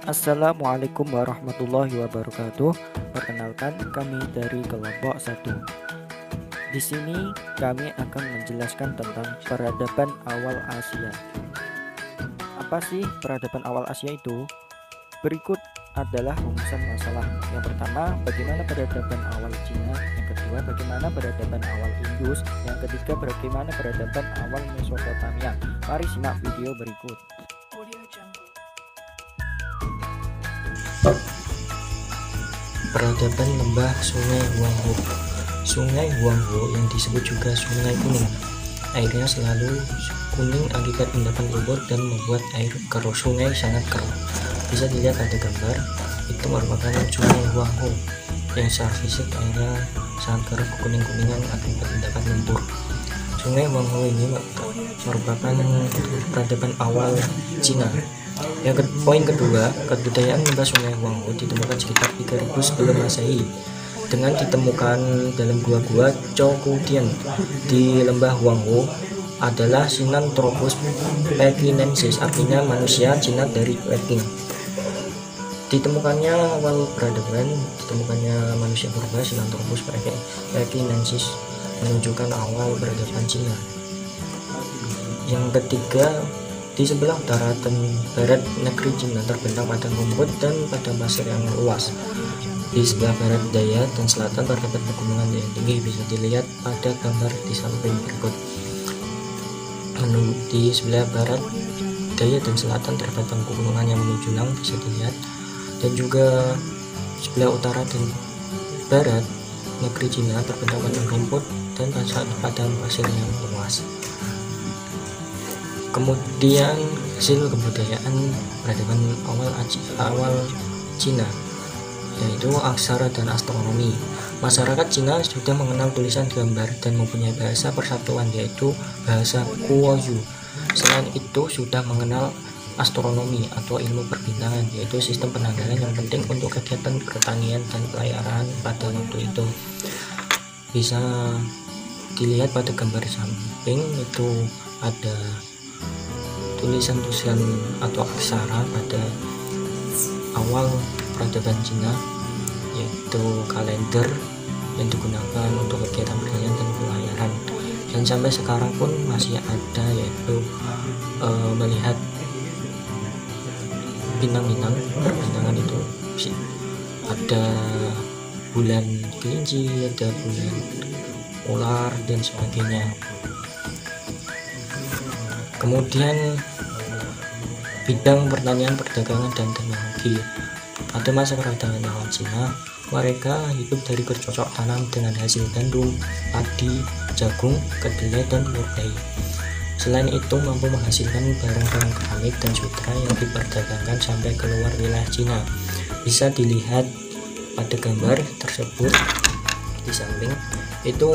Assalamualaikum warahmatullahi wabarakatuh. Perkenalkan, kami dari kelompok 1. Di sini kami akan menjelaskan tentang peradaban awal Asia. Apa sih peradaban awal Asia itu? Berikut adalah rumusan masalah. Yang pertama, bagaimana peradaban awal Cina? Yang kedua, bagaimana peradaban awal Indus? Yang ketiga, bagaimana peradaban awal Mesopotamia? Mari simak video berikut. Peradaban lembah Sungai Huanghe. Sungai Huanghe yang disebut juga Sungai Kuning. Airnya selalu kuning akibat endapan lumpur dan membuat air keruh sungai sangat keruh. Bisa dilihat pada gambar, itu merupakan Sungai Huanghe yang secara fisik airnya sangat keruh kuning-kuningan akibat endapan lumpur. Sungai Huanghe ini merupakan peradaban awal Cina. Poin kedua, kebudayaan lembah Sungai Huanghe ditemukan sekitar 3000 sebelum Masehi dengan ditemukan dalam gua-gua Chow-Kou-Tien di lembah Huanghe adalah Sinanthropus pekinensis, artinya manusia Cina dari Peking. Ditemukannya awal peradaban, ditemukannya manusia purba Sinanthropus pekinensis menunjukkan awal peradaban Cina. Yang ketiga, di sebelah utara dan barat negeri Cina terbentang padang rumput dan padang pasir yang luas. Di sebelah barat daya dan selatan terdapat pegunungan yang tinggi, bisa dilihat pada gambar di samping berikut. Di sebelah barat daya dan selatan terdapat pegunungan yang menjulang, bisa dilihat, dan juga sebelah utara dan barat negeri Cina terbentang padang rumput dan padang pasir yang luas. Kemudian hasil kebudayaan peradaban awal Cina, yaitu aksara dan astronomi. Masyarakat Cina sudah mengenal tulisan gambar dan mempunyai bahasa persatuan, yaitu bahasa Kuo-yu. Selain itu sudah mengenal astronomi atau ilmu perbintangan, yaitu sistem penanggalan yang penting untuk kegiatan pertanian dan pelayaran pada waktu itu. Bisa dilihat pada gambar samping, itu ada tulisan-tulisan atau aksara pada awal peradaban Cina, yaitu kalender yang digunakan untuk kegiatan pertanian dan pelayaran, dan sampai sekarang pun masih ada, yaitu melihat bintang-bintang perbintangan itu ada bulan kelinci, ada bulan ular dan sebagainya. Kemudian bidang pertanian, perdagangan, dan teknologi. Pada masa peradaban awal Cina, mereka hidup dari bercocok tanam dengan hasil gandum, padi, jagung, kedelai, dan murai. Selain itu mampu menghasilkan barang-barang keramik dan sutra yang diperdagangkan sampai keluar wilayah Cina. Bisa dilihat pada gambar tersebut di samping, itu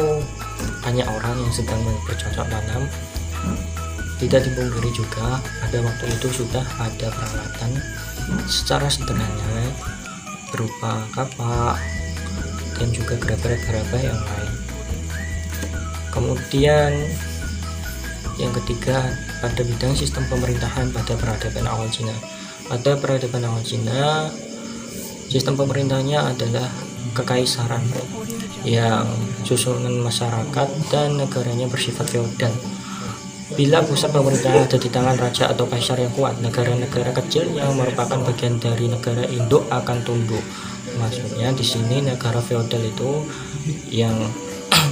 banyak orang yang sedang bercocok tanam. Tidak dipungkiri juga pada waktu itu sudah ada peralatan secara sederhana berupa kapak dan juga gerabah-gerabah yang lain. Kemudian yang ketiga, pada bidang sistem pemerintahan pada peradaban awal Cina. Pada peradaban awal Cina, sistem pemerintahannya adalah kekaisaran yang susunan masyarakat dan negaranya bersifat feodal. Bila pusat pemerintahan ada di tangan raja atau kaisar yang kuat, negara-negara kecil yang merupakan bagian dari negara induk akan tunduk. Maksudnya di sini negara feodal itu yang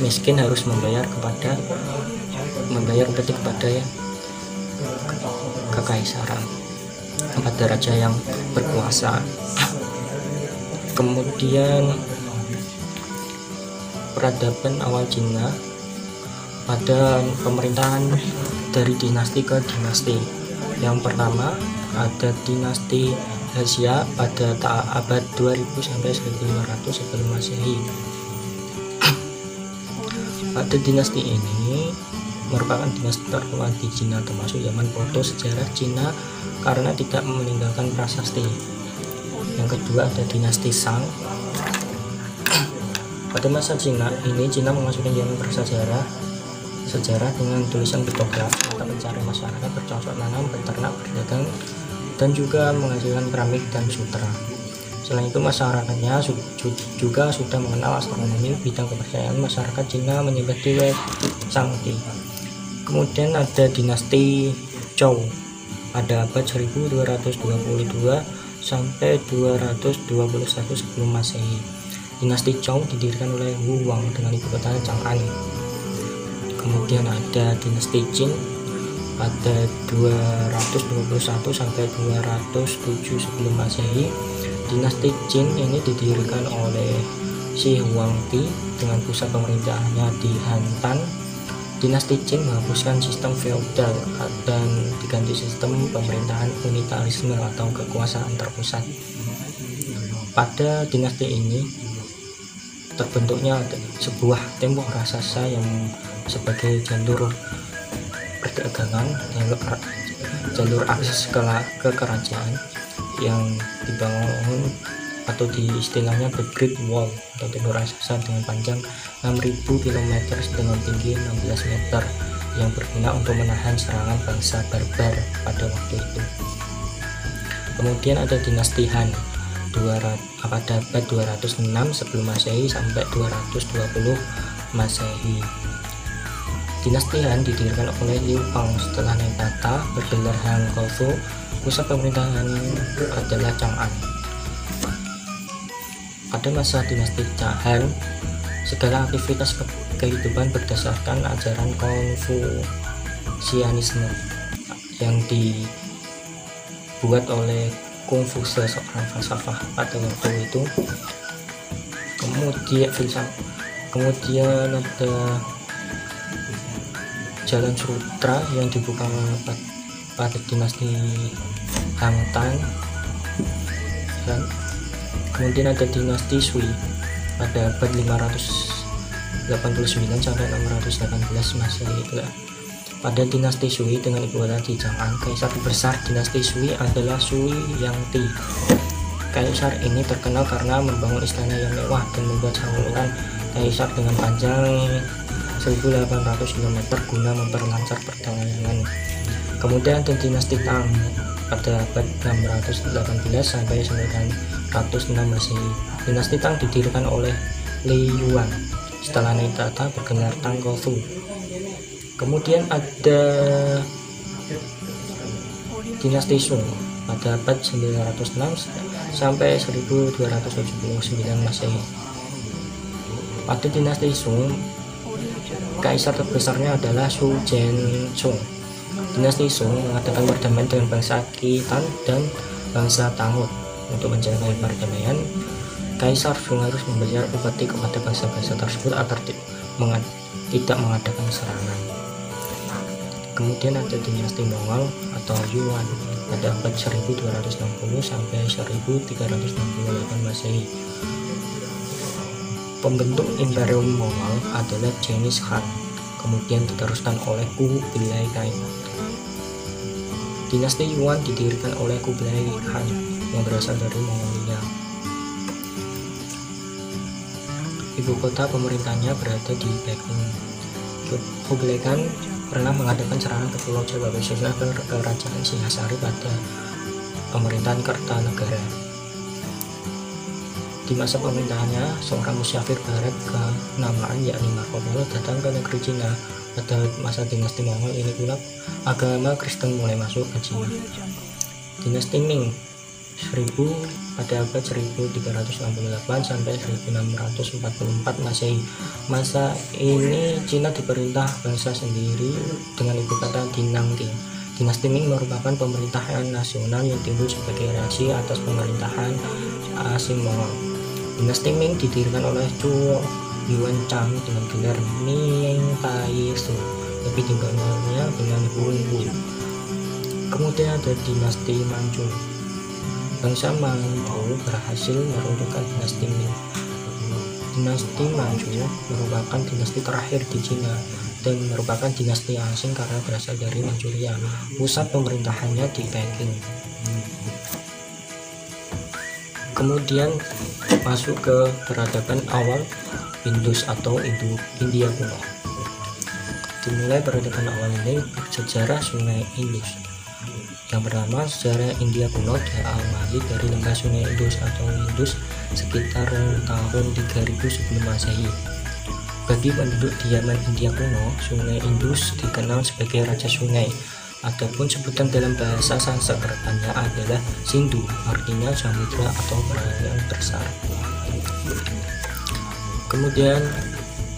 miskin harus membayar kepada kekaisaran kepada raja yang berkuasa. Kemudian peradaban awal Cina pada pemerintahan dari dinasti ke dinasti. Yang pertama ada dinasti Asia pada abad 2000 sampai 1500 sebelum Masehi. Pada dinasti ini merupakan dinasti tertua di Cina, termasuk zaman foto sejarah Cina karena tidak meninggalkan prasasti. Yang kedua ada dinasti Shang. Pada masa Cina ini, Cina memasuki zaman prasejarah dengan tulisan piktograf, mata pencarian masyarakat bercocok tanam, beternak, berdagang, dan juga menghasilkan keramik dan sutra. Selain itu masyarakatnya juga sudah mengenal astronomi, bidang kepercayaan masyarakat Cina menyembah dewa Chang'e. Kemudian ada dinasti Zhou pada abad 1222 sampai 221 sebelum Masehi. Dinasti Zhou didirikan oleh Wu Wang dengan ibu kota Chang'an. Kemudian ada dinasti Qin pada 221 sampai 207 sebelum Masehi. Dinasti Qin ini didirikan oleh Shi Huangdi dengan pusat pemerintahannya di Hantan. Dinasti Qin menghapuskan sistem feodal dan diganti sistem pemerintahan unitarisme atau kekuasaan terpusat. Pada dinasti ini terbentuknya sebuah tembok raksasa yang sebagai jalur perdagangan, jalur akses ke kerajaan yang dibangun atau di istilahnya The Great Wall atau tembok raksasa dengan panjang 6.000 km dengan tinggi 16 meter yang berguna untuk menahan serangan bangsa barbar pada waktu itu. Kemudian ada dinasti Han pada abad 206 sebelum Masehi sampai 220 Masehi. Dinasti Han didirikan oleh Liu Bang setelah naik tahta bergelar Han Koufu. Pusat pemerintahan adalah Chang'an. Pada masa dinasti Han, segala aktivitas kehidupan berdasarkan ajaran Konfusianisme yang dibuat oleh Konfusius, seorang falsafah pada waktu itu. Kemudian ada jalan sutra yang dibuka pada dinasti Han Tang. Kemudian ada dinasti Sui pada abad 589 sampai 618 Masehi. Pada dinasti Sui dengan ibu kota di Chang'an, kaisar besar dinasti Sui adalah Sui Yangti. Kaisar ini terkenal karena membangun istana yang mewah dan membuat saluran kaisar dengan panjang 1.800 km guna memperlancar perdagangan. Kemudian ada dinasti Tang pada abad 618 sampai 906 Masehi. Dinasti Tang didirikan oleh Li Yuan setelah naik tahta bergelar Tang Koufu. Kemudian ada dinasti Song pada abad 906 sampai 1279 Masehi. Pada dinasti Song, kaisar terbesarnya adalah Su Zhenong. Dinasti Song mengadakan perdamaian dengan bangsa Khitan dan bangsa Tangut. Untuk menjaga perdamaian, Kaisar Song harus membayar upeti kepada bangsa-bangsa tersebut agar tidak mengadakan serangan. Kemudian ada dinasti Mongol atau Yuan pada abad 1260 sampai 1368 Masehi. Pembentuk Imperium Mongol adalah Genghis Khan, kemudian diteruskan oleh Kublai Khan. Dinasti Yuan didirikan oleh Kublai Khan yang berasal dari Mongolia. Ibu kota pemerintahnya berada di Peking. Kublai Khan pernah mengadakan serangan ke Pulau Jawa khususnya ke Kerajaan Singhasari pada pemerintahan Kertanegara. Di masa pemerintahannya, seorang musyafir barat kenamaan yakni Marco Polo datang ke negeri Cina. Pada masa dinasti Mongol ini pula agama Kristen mulai masuk ke Cina. Dinasti Ming pada abad 1368 sampai 1644 Masehi. Masa ini Cina diperintah bangsa sendiri dengan ibu kota di Nanking. Dinasti Ming merupakan pemerintahan nasional yang timbul sebagai reaksi atas pemerintahan asing Mongol. Dinasti Ming didirikan oleh Zhuo Yuanzhang dengan gelar Ming Tai Su, lebih dikenalnya dengan Hung Wu. Kemudian ada dinasti Manchu. Bangsa Manchu berhasil meruntuhkan dinasti Ming. Dinasti Manchu merupakan dinasti terakhir di Cina dan merupakan dinasti asing karena berasal dari Manchuria. Pusat pemerintahannya di Peking. Kemudian masuk ke peradaban awal Indus atau India kuno. Dimulai peradaban awal ini bersejarah Sungai Indus. Yang pertama, sejarah India kuno diawali dari lembah Sungai Indus atau Indus sekitar tahun 3000 sebelum Masehi. Bagi penduduk di Yaman India kuno, Sungai Indus dikenal sebagai Raja Sungai. Adapun sebutan dalam bahasa Sanskertanya adalah Sindhu, artinya samudra atau perairan besar. Kemudian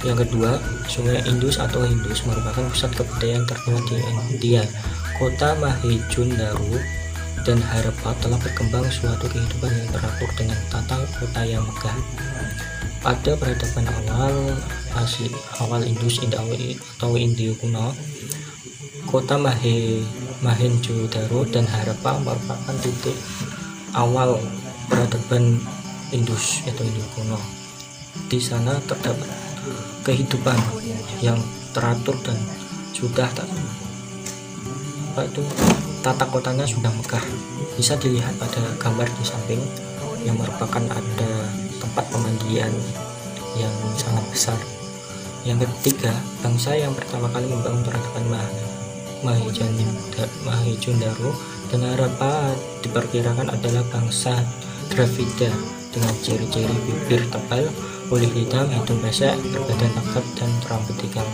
yang kedua, Sungai Indus atau Indus merupakan pusat kebudayaan tertua di India. Kota Mohenjo-daro dan Harappa telah berkembang suatu kehidupan yang teratur dengan tata kota yang megah. Pada peradaban awal Indus atau India kuno, kota Mohenjo-daro dan Harappa merupakan titik awal peradaban Indus atau India kuno. Di sana terdapat kehidupan yang teratur dan sudah tata kotanya sudah megah. Bisa dilihat pada gambar di samping yang merupakan ada tempat pemandian yang sangat besar. Yang ketiga, bangsa yang pertama kali membangun peradaban Mohenjo-daro dan Harappa diperkirakan adalah bangsa Dravida dengan ciri-ciri bibir tebal, kulit hitam, hidung pesek, berbadan tegap, dan rambut ikal.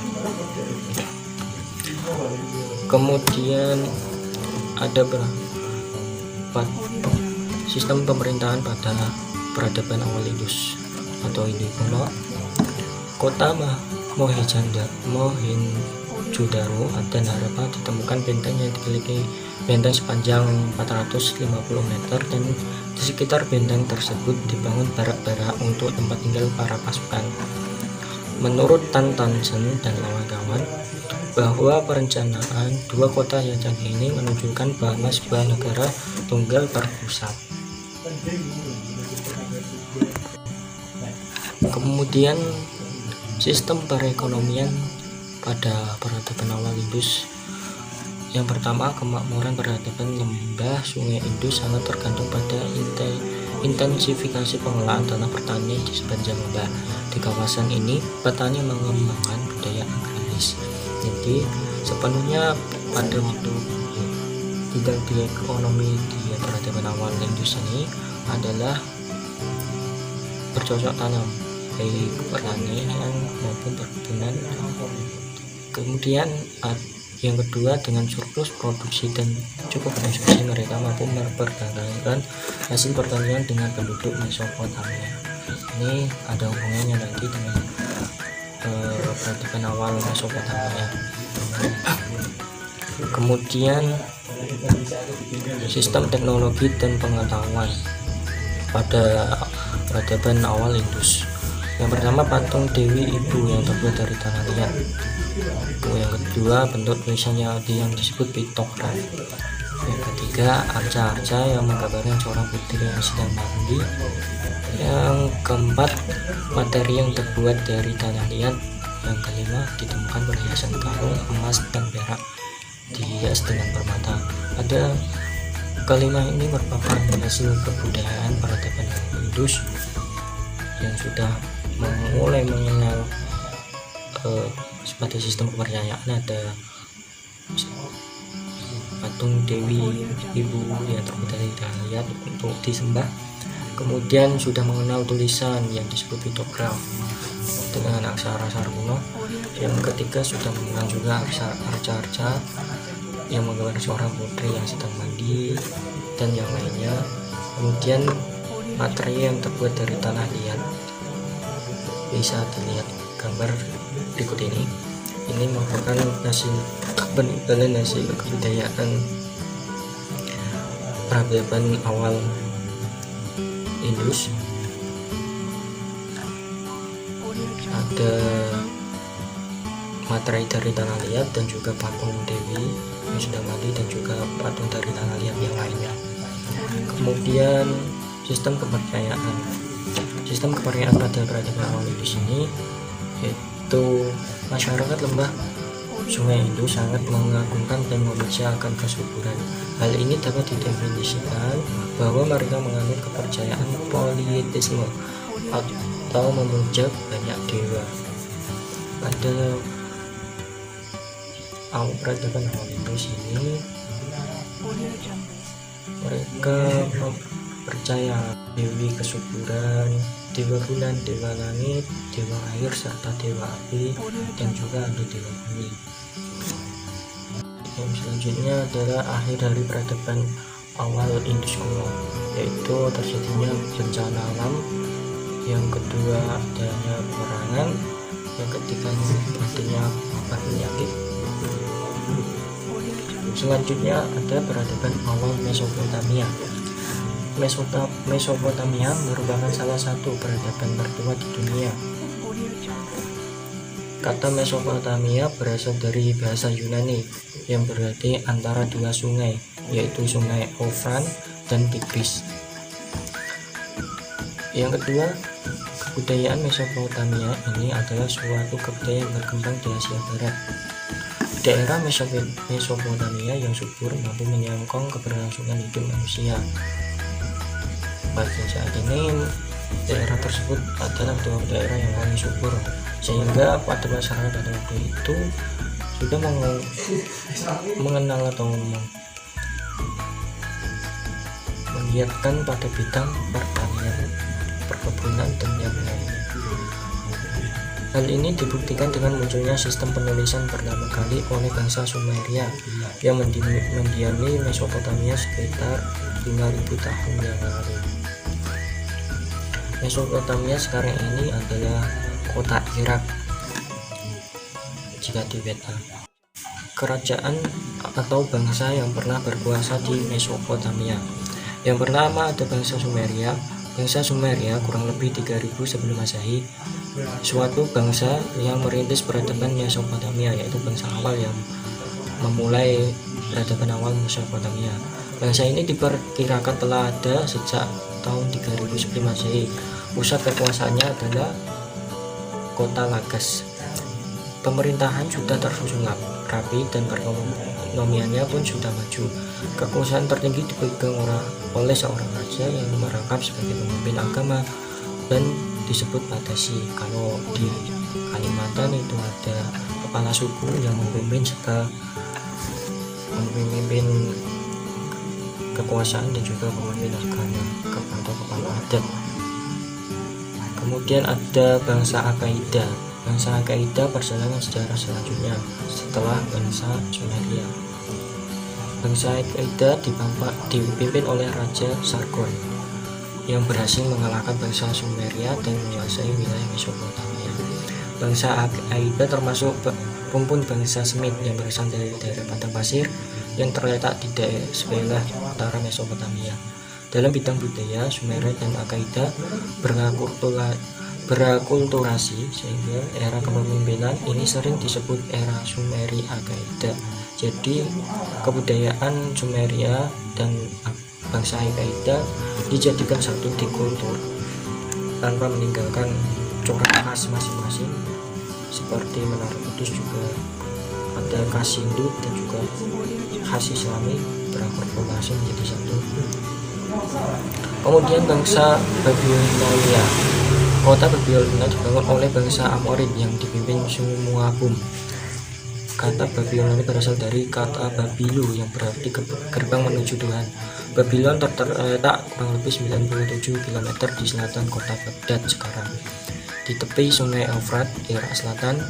Kemudian ada sistem pemerintahan pada peradaban awal Indus atau India kuno. Kota Mohenjo-daro dan Harappa ditemukan benteng yang dimiliki benteng sepanjang 450 meter, dan di sekitar benteng tersebut dibangun barak-barak untuk tempat tinggal para pasukan. Menurut Tan Townsend dan kawan-kawan, bahwa perencanaan dua kota yang canggih ini menunjukkan bahwa sebuah negara tunggal berpusat. Kemudian sistem perekonomian pada peradaban awal Indus. Yang pertama, kemakmuran peradaban lembah Sungai Indus sangat tergantung pada intensifikasi pengelolaan tanah pertanian di sepanjang lembah. Di kawasan ini, petani mengembangkan budaya agraris. Jadi sepenuhnya pada waktu bidang di ekonomi di peradaban awal Indus ini adalah bercocok tanam, baik pertanian maupun perkebunan. Kemudian yang kedua, dengan surplus produksi dan cukup konsumsi, mereka mampu memperdagangkan hasil pertanian dengan penduduk Mesopotamia. Ini ada hubungannya nanti dengan peradaban awal Mesopotamia. Kemudian sistem teknologi dan pengetahuan pada peradaban awal Indus. Yang pertama, patung Dewi Ibu yang terbuat dari tanah liat. Yang kedua, bentuk tulisan Yahudi yang disebut piktograf. Yang ketiga, arca-arca yang menggambarkan seorang putri yang sedang mandi. Yang keempat, materi yang terbuat dari tanah liat. Yang kelima, ditemukan perhiasan kalung, emas, dan perak dihias dengan permata. Pada kelima ini merupakan hasil kebudayaan peradaban Indus yang sudah mulai mengenal pada sistem kepercayaan. Ada patung Dewi Ibu yang terbuat dari tanah liat untuk disembah. Kemudian sudah mengenal tulisan yang disebut piktograf dengan aksara-aksara kuno. Yang ketiga, sudah mengenal juga arca-arca yang menggambarkan seorang putri yang sedang mandi dan yang lainnya. Kemudian materi yang terbuat dari tanah liat, bisa dilihat gambar berikut ini. Ini merupakan hasil peninggalan hasil kebudayaan peradaban awal Indus. Ada materi dari tanah liat dan juga patung Dewi yang sudah mati dan juga patung dari tanah liat yang lainnya. Kemudian sistem kepercayaan pada peradaban awal Indus ini yaitu masyarakat lembah Sungai Indus sangat mengagungkan dan membaca akan kesuburan. Hal ini dapat didefinisikan bahwa mereka menganut kepercayaan politeisme atau memuja banyak dewa. Pada awal peradaban awal Indus ini Mereka percaya dewi kesuburan, dewa bulan, dewa langit, dewa air, serta dewa api, dan juga ada dewa bumi. Yang selanjutnya adalah akhir dari peradaban awal Indus kuno, yaitu terjadinya bencana alam. Yang kedua adanya peperangan. Yang ketiga adanya penyakit. Selanjutnya ada peradaban awal Mesopotamia. Mesopotamia merupakan salah satu peradaban tertua di dunia. Kata Mesopotamia berasal dari bahasa Yunani yang berarti antara dua sungai, yaitu sungai Eufrat dan Tigris. Yang kedua, kebudayaan Mesopotamia ini adalah suatu kebudayaan yang berkembang di Asia Barat. Daerah Mesopotamia yang subur mampu menyokong keberlangsungan hidup manusia. Pada saat ini, daerah tersebut adalah daerah yang paling subur, sehingga pada masyarakat pada waktu itu sudah mengenal atau menggiatkan pada bidang pertanian, perkebunan, dan yang lainnya. Hal ini dibuktikan dengan munculnya sistem penulisan pertama kali oleh bangsa Sumeria yang mendiami Mesopotamia sekitar 5.000 tahun yang lalu. Mesopotamia sekarang ini adalah kota Irak jika di peta. Kerajaan atau bangsa yang pernah berkuasa di Mesopotamia. Yang pertama ada bangsa Sumeria. Bangsa Sumeria kurang lebih 3000 sebelum Masehi, suatu bangsa yang merintis peradaban Mesopotamia, yaitu bangsa awal yang memulai peradaban awal Mesopotamia. Bangsa ini diperkirakan telah ada sejak tahun 3000 sebelum Masehi. Pusat kekuasaannya adalah kota Lagas. Pemerintahan sudah tersusun rapi dan perekonomiannya pun sudah maju. Kekuasaan tertinggi dipegang oleh seorang raja yang merangkap sebagai pemimpin agama dan disebut Padasi. Kalau di Kalimantan itu ada kepala suku yang memimpin serta memimpin kekuasaan dan juga pemimpin agama atau kepala adat. Kemudian ada bangsa Akkaida. Bangsa Akkaida perjalanan sejarah selanjutnya setelah bangsa Sumeria. Bangsa Akkaida dipimpin oleh Raja Sargon yang berhasil mengalahkan bangsa Sumeria dan menguasai wilayah Mesopotamia. Bangsa Akkaida termasuk rumpun bangsa Semit yang berasal dari daerah padang pasir yang terletak di daerah sebelah utara Mesopotamia. Dalam bidang budaya, Sumeria dan Akkaida berakulturasi sehingga era kepemimpinan ini sering disebut era Sumeri Akkaida. Jadi kebudayaan Sumeria dan bangsa Akkaida dijadikan satu di kultur tanpa meninggalkan corak khas masing-masing, seperti Menara Kudus juga ada khas Hindu dan juga khas Islami berakulturasi menjadi satu. Kemudian bangsa Babilonia. Kota Babilonia dibangun oleh bangsa Amorid yang dipimpin Sumuabum. Kata Babylon ini berasal dari kata Babilo yang berarti gerbang menuju Tuhan. Babylon terletak kurang lebih 97 km di selatan kota Baghdad sekarang. Di tepi sungai Eufrat, Irak Selatan,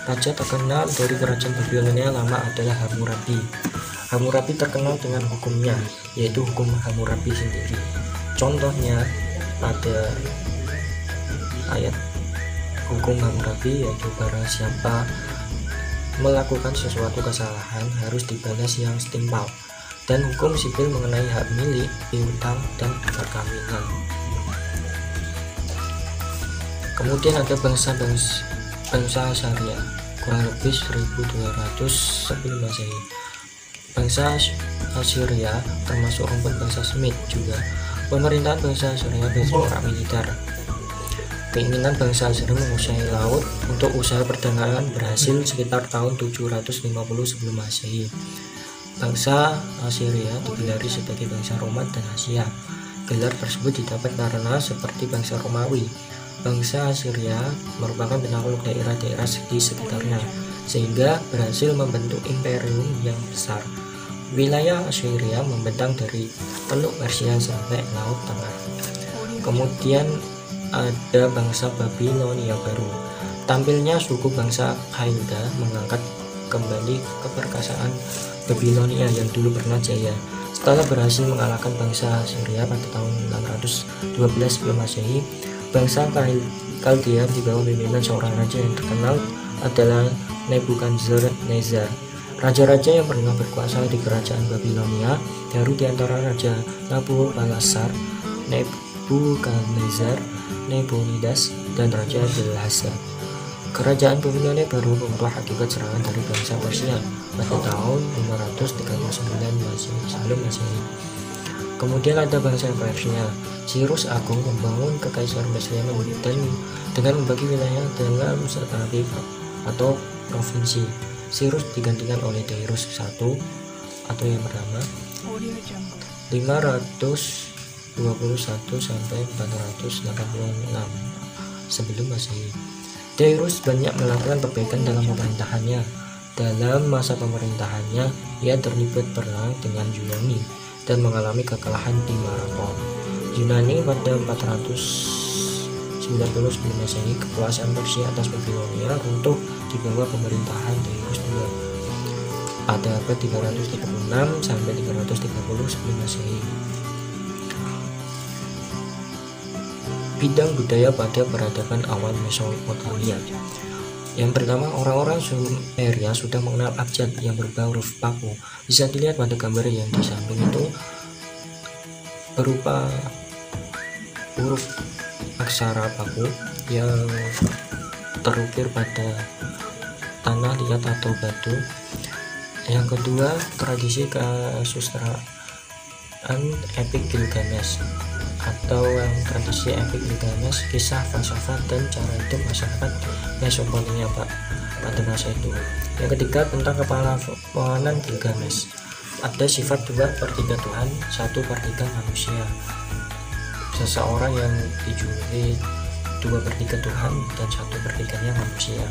raja terkenal dari kerajaan Babilonia lama adalah Hammurabi. Hammurabi terkenal dengan hukumnya, yaitu hukum Hammurabi sendiri. Contohnya pada ayat hukum Hammurabi, yaitu barang siapa melakukan sesuatu kesalahan harus dibalas yang setimpal, dan hukum sipil mengenai hak milik, piutang, dan perkawinan. Kemudian ada bangsa Assyria kurang lebih 1200 sebelum Masehi. Bangsa Assyria termasuk rumpun bangsa Semit juga. Pemerintahan bangsa Assyria bergerak militer. Keinginan bangsa Assyria menguasai laut untuk usaha perdagangan berhasil sekitar tahun 750 sebelum Masehi. Bangsa Assyria digelari sebagai bangsa Roma dan Asia. Gelar tersebut didapat karena seperti bangsa Romawi, bangsa Assyria merupakan penakluk daerah-daerah di sekitarnya, sehingga berhasil membentuk imperium yang besar. Wilayah Assyria membentang dari Teluk Persia sampai Laut Tengah. Kemudian ada bangsa Babilonia baru. Tampilnya suku bangsa Khalda mengangkat kembali keperkasaan Babilonia yang dulu pernah jaya. Setelah berhasil mengalahkan bangsa Syria pada tahun 612 sebelum Masehi, bangsa Kaldea di bawah pimpinan seorang raja yang terkenal adalah Nebukadnezar. Raja-raja yang pernah berkuasa di kerajaan Babilonia, baru di antara Raja Nabopolassar, Nebukadnezar, Nabonidas, dan Raja Delhasa. Kerajaan Babilonia baru mengubah akibat serangan dari bangsa Persia pada tahun 539 sebelum Masehi. Kemudian ada bangsa Persia. Cyrus Agung membangun kekaisaran Persia dan dengan membagi wilayah dalam sekali atau provinsi. Cyrus digantikan oleh Darius I atau yang pertama 521 sampai 486 sebelum Masehi. Darius banyak melakukan perbaikan dalam pemerintahannya. Dalam masa pemerintahannya, ia terlibat perang dengan Yunani dan mengalami kekalahan di Marathon. Yunani pada 490 sebelum Masehi, kekuasaan Persia atas Babilonia runtuh di bawah pemerintahan Darius II pada abad 336 sampai 330 sebelum Masehi. Bidang budaya pada peradaban awal Mesopotamia. Yang pertama, orang-orang Sumeria sudah mengenal abjad yang berupa huruf Paku. Bisa dilihat pada gambar yang di samping itu berupa huruf aksara Paku yang terukir pada tanah liat atau batu. Yang kedua, tradisi kesusastraan epik Gilgamesh atau yang tradisi epik Gilgamesh, kisah falsafah dan cara hidup masyarakat Mesopotamia pada masa itu. Yang ketiga, tentang kepahlawanan Gilgamesh. Ada sifat 2/3 Tuhan, 1/3 manusia. Seseorang yang dijuluki 2/3 Tuhan dan 1/3-nya manusia.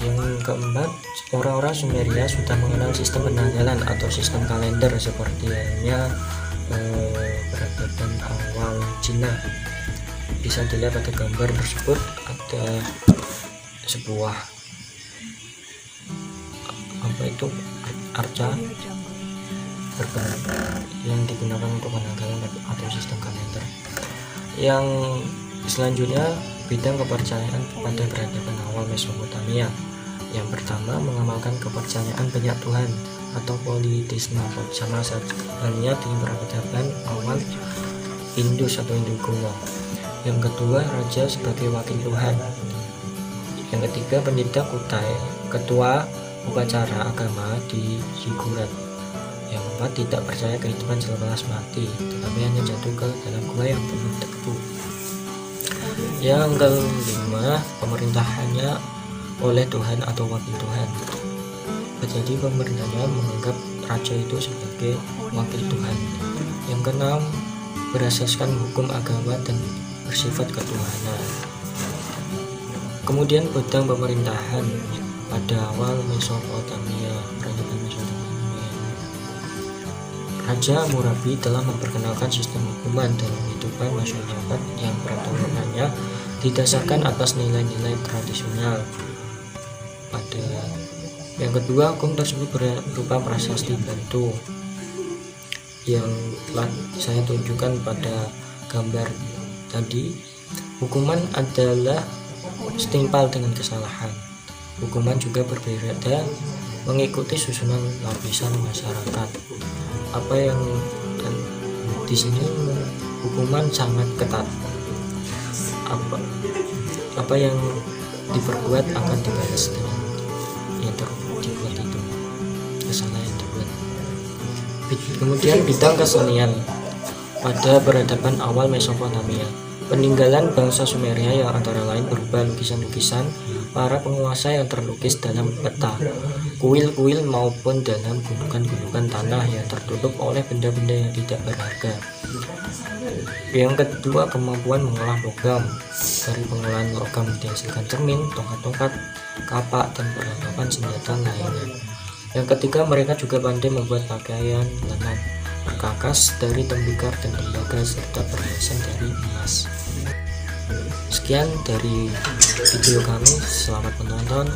Yang keempat, orang-orang Sumeria sudah mengenal sistem penanggalan atau sistem kalender seperti halnya peradaban awal Cina. Bisa dilihat pada gambar tersebut ada sebuah arca yang digunakan untuk penanggalan atau sistem kalender. Yang selanjutnya, bidang kepercayaan pada peradaban awal Mesopotamia. Yang pertama, mengamalkan kepercayaan banyak Tuhan atau politeisme, sama halnya dengan peradaban awal Indus atau Hindu kuno. Yang kedua, raja sebagai wakil Tuhan. Yang ketiga, pendeta kutai, ketua upacara agama di zigurat. Yang keempat, tidak percaya kehidupan selepas mati, tetapi hanya jatuh ke dalam gua yang penuh debu. Yang kelima, pemerintahannya oleh Tuhan atau wakil Tuhan. Jadi pemerintahnya menganggap raja itu sebagai wakil Tuhan. Yang keenam, berasaskan hukum agama dan bersifat ketuhanan. Kemudian bidang pemerintahan pada awal Mesopotamia, peradaban Mesopotamia. Raja Hammurabi telah memperkenalkan sistem hukuman dan kehidupan masyarakat yang peraturannya didasarkan atas nilai-nilai tradisional. Pada yang kedua, hukum tersebut berupa prasasti bantu yang telah saya tunjukkan pada gambar tadi. Hukuman adalah setimpal dengan kesalahan. Hukuman juga berbeda mengikuti susunan lapisan masyarakat. Apa yang di sini, hukuman sangat ketat. Apa yang diperbuat akan dibalas dengan yang dibuat itu, kesalahan yang dibuat. Kemudian bidang kesenian pada peradaban awal Mesopotamia. Peninggalan bangsa Sumeria yang antara lain berupa lukisan-lukisan para penguasa yang terlukis dalam peta, kuil-kuil maupun dalam gundukan-gundukan tanah yang tertutup oleh benda-benda yang tidak berharga. Yang kedua, kemampuan mengolah logam. Dari pengolahan logam dihasilkan cermin, tongkat-tongkat, kapak, dan perlengkapan senjata lainnya. Yang ketiga, mereka juga pandai membuat pakaian lenan perkakas dari tembikar dan tembaga serta perhiasan dari emas. Sekian dari video kami, selamat menonton.